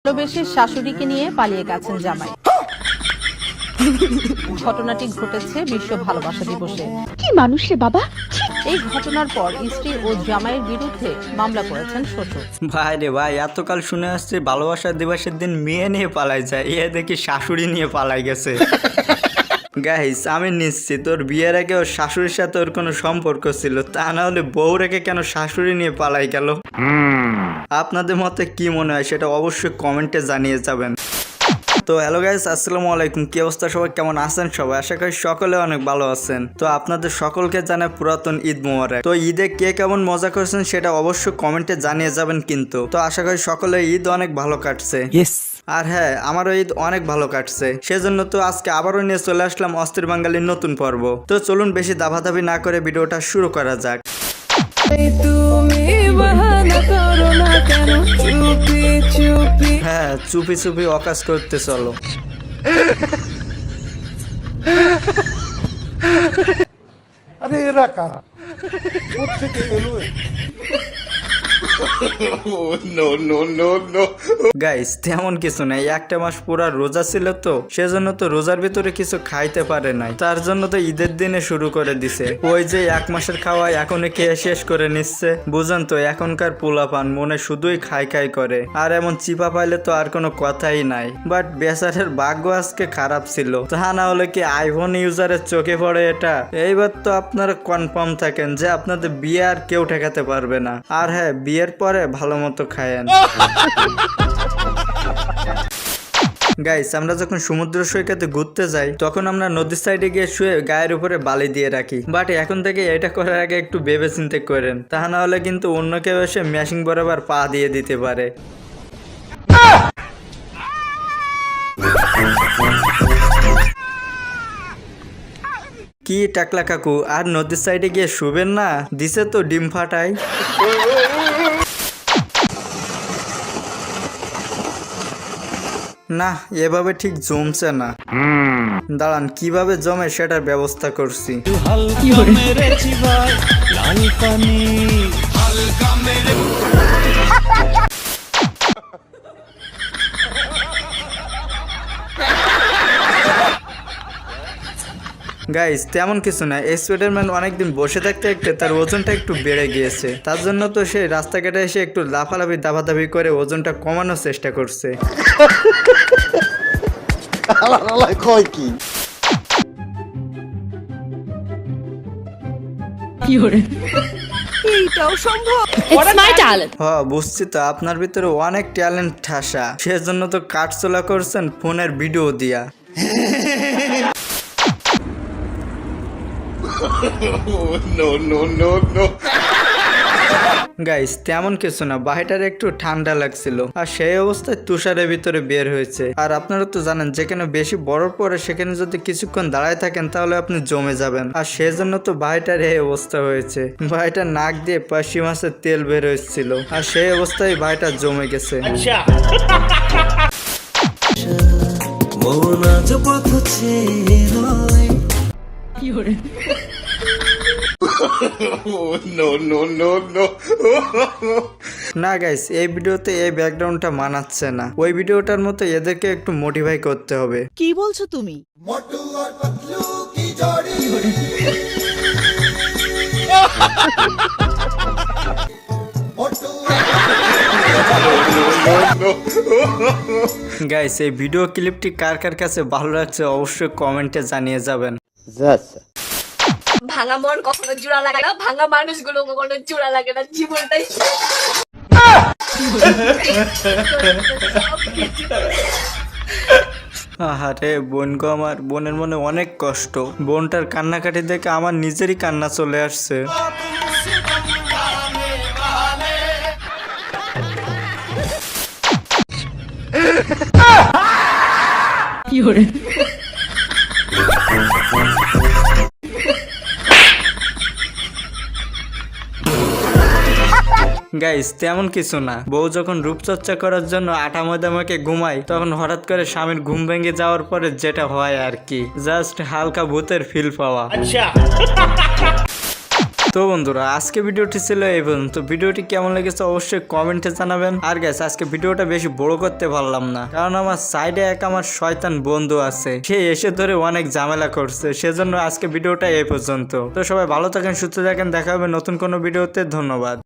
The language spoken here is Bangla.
ভালোবেসে শাশুড়িকে নিয়ে পালিয়ে গেছেন জামাই। ঘটনাটি ঘটেছে বিশ্ব ভালোবাসা দিবসে। কি মানুষ রে বাবা। এই ঘটনার পর স্ত্রী ও জামাইয়ের বিরুদ্ধে মামলা করেছেন শ্বশুর। ভাই রে ভাই, এতকাল শুনে আসছে ভালোবাসা দিবসের দিন মেয়ে নিয়ে পালাই যায়, এ দেখি শাশুড়ি নিয়ে পালাই গেছে। গাইস, আমি নিশ্চিত তোর বিয়ের আগে ওর শাশুড়ির সাথে ওর কোনো সম্পর্ক ছিল, তা না হলে বউ রেখে কেন শাশুড়ি নিয়ে পালাই গেল। আপনাদের মতে কি মনে হয় সেটা অবশ্যই কমেন্টে জানিয়ে যাবেন। তো হ্যালো গাইস, আসসালামু আলাইকুম। কি অবস্থা সবাই, কেমন আছেন সবাই? আশা করি সকলে অনেক ভালো আছেন। তো আপনাদের সকলকে জানাই পুরাতন ঈদ মোবারক। তো ঈদে কে কেমন মজা করছেন সেটা অবশ্যই কমেন্টে জানিয়ে যাবেন কিন্তু। তো আশা করি সকলে ঈদ অনেক ভালো কাটছে। আর হ্যাঁ, আমারও ঈদ অনেক ভালো কাটছে। সেজন্য তো আজকে আবারও নিয়ে চলে আসলাম অস্থির বাঙালির নতুন পর্ব। তো চলুন বেশি দাভাদাভি না করে ভিডিওটা শুরু করা যাক। হ্যাঁ, চুপি চুপি অকাজ করতে চলো। আরে এরা কারা, কোত্থেকে এলো? গাইস, তেমন কিছু নাই, একটা মাস পুরা রোজা ছিল তো, সেজন্য তো রোজার ভিতরে কিছু খাইতে পারে নাই, তার জন্য তো ঈদের দিনে শুরু করে দিছে। ওই যে এক মাসের খাওয়া এখনই খেয়ে শেষ করে নিচ্ছে। বুঝেন তো, এখনকার পোলাপান মনে শুধুই খাই খাই করে, আর এমন চিপা পাইলে তো আর কোনো কথাই নাই। বাট বেচারের ভাগ্য আজকে খারাপ ছিল, তা না হলে কি আইফোন ইউজারের চোখে পড়ে এটা? এইবার তো আপনারা কনফার্ম থাকেন যে আপনাদের বিয়ে আর কেউ ঠেকাতে পারবে না। আর হ্যাঁ, বিয়ের পরে ভালো মতো খায়েন। গাইস, আমরা যখন সমুদ্র সৈকতে ঘুরতে যাই তখন আমরা নদীর সাইডে গিয়ে শুয়ে গায়ের উপরে বালি দিয়ে রাখি। বাট এখন থেকে এটা করার আগে একটু ভেবে চিন্তে করেন, তা না হলে কিন্তু অন্য কেউ এসে ম্যাশিং বরাবর পা দিয়ে দিতে পারে। কি টাকলা কাকু, আর নদীর সাইডে গিয়ে শুবেন না? দিছে তো ডিম ফাটাই। না, এভাবে ঠিক জমছে না। দাঁড়ান, কিভাবে জমে সেটার ব্যবস্থা করছি। গাইস, তেমন কিছু না, স্পাইডারম্যান অনেকদিন বসে থাকতে থাকতে তার ওজনটা একটু বেড়ে গিয়েছে, তার জন্য তো সে রাস্তাঘাটে এসে একটু লাফালাফি দাবাদাবি করে ওজনটা কমানোর চেষ্টা করছে। কয় কি? বুঝছি তো, আপনার ভিতরে অনেক ট্যালেন্ট ঠাসা, সেজন্য তো কাটচলা করছেন ফোনের ভিডিও দিয়া। গাইস, তেমন কিছু না, বাহিটার একটু ঠান্ডা লাগছিল, আর সেই অবস্থায় তুষারের ভিতরে বের হয়েছে। আর আপনারা তো জানেন, যেখানে বেশি বরফ পড়ে সেখানে যদি কিছুক্ষণ দাঁড়ায় থাকেন তাহলে আপনি জমে যাবেন, আর সেজন্য তো বাহিটার এই অবস্থা হয়েছে। বাহিটার নাক দিয়ে পাশি মাছের তেল বের হয়েছিল, আর সেই অবস্থায় বাহিটা জমে গেছে। না গাইস, এই ভিডিওতে এই ব্যাকগ্রাউন্ডটা মানাচ্ছে না, ওই ভিডিওটার মতো এদেরকে একটু মোটিভাই করতে হবে। কি বলছো তুমি? গাইস, এই ভিডিও ক্লিপটি কার কার কাছে ভালো লাগছে অবশ্যই কমেন্টে জানিয়ে যাবেন। ভাঙা মন কখনো জোড়া লাগে না, ভাঙা মানুষগুলো কখনো জোড়া লাগে না, জীবনটাই আরে বোন গো, আমার বোনের মনে অনেক কষ্ট, বোনটার কান্নাকাটি দেখে আমার নিজেরই কান্না চলে আসছে। গাইস, তেমন কিছু না, বউ যখন রূপচর্চা করার জন্য আটা ময়দা মাকে ঘুমায় তখন হঠাৎ করে স্বামীর ঘুম ভেঙে যাওয়ার পরে যেটা হয় আর কি, জাস্ট হালকা ভূতের ফিল পাওয়া। তো বন্ধুরা আজকে ভিডিওটি ছিল এই পর্যন্ত। ভিডিওটি কেমন লেগেছে অবশ্যই কমেন্টে জানাবেন। আর গাইস আজকে ভিডিওটা বেশি বড় করতে পারলাম না, কারণ আমার সাইডে এক আমার শয়তান বন্ধু আছে, সে এসে ধরে অনেক ঝামেলা করছে, সেজন্য আজকে ভিডিওটা এই পর্যন্ত। তো সবাই ভালো থাকেন, সুস্থ থাকেন, দেখা হবে নতুন কোনো ভিডিওতে। ধন্যবাদ।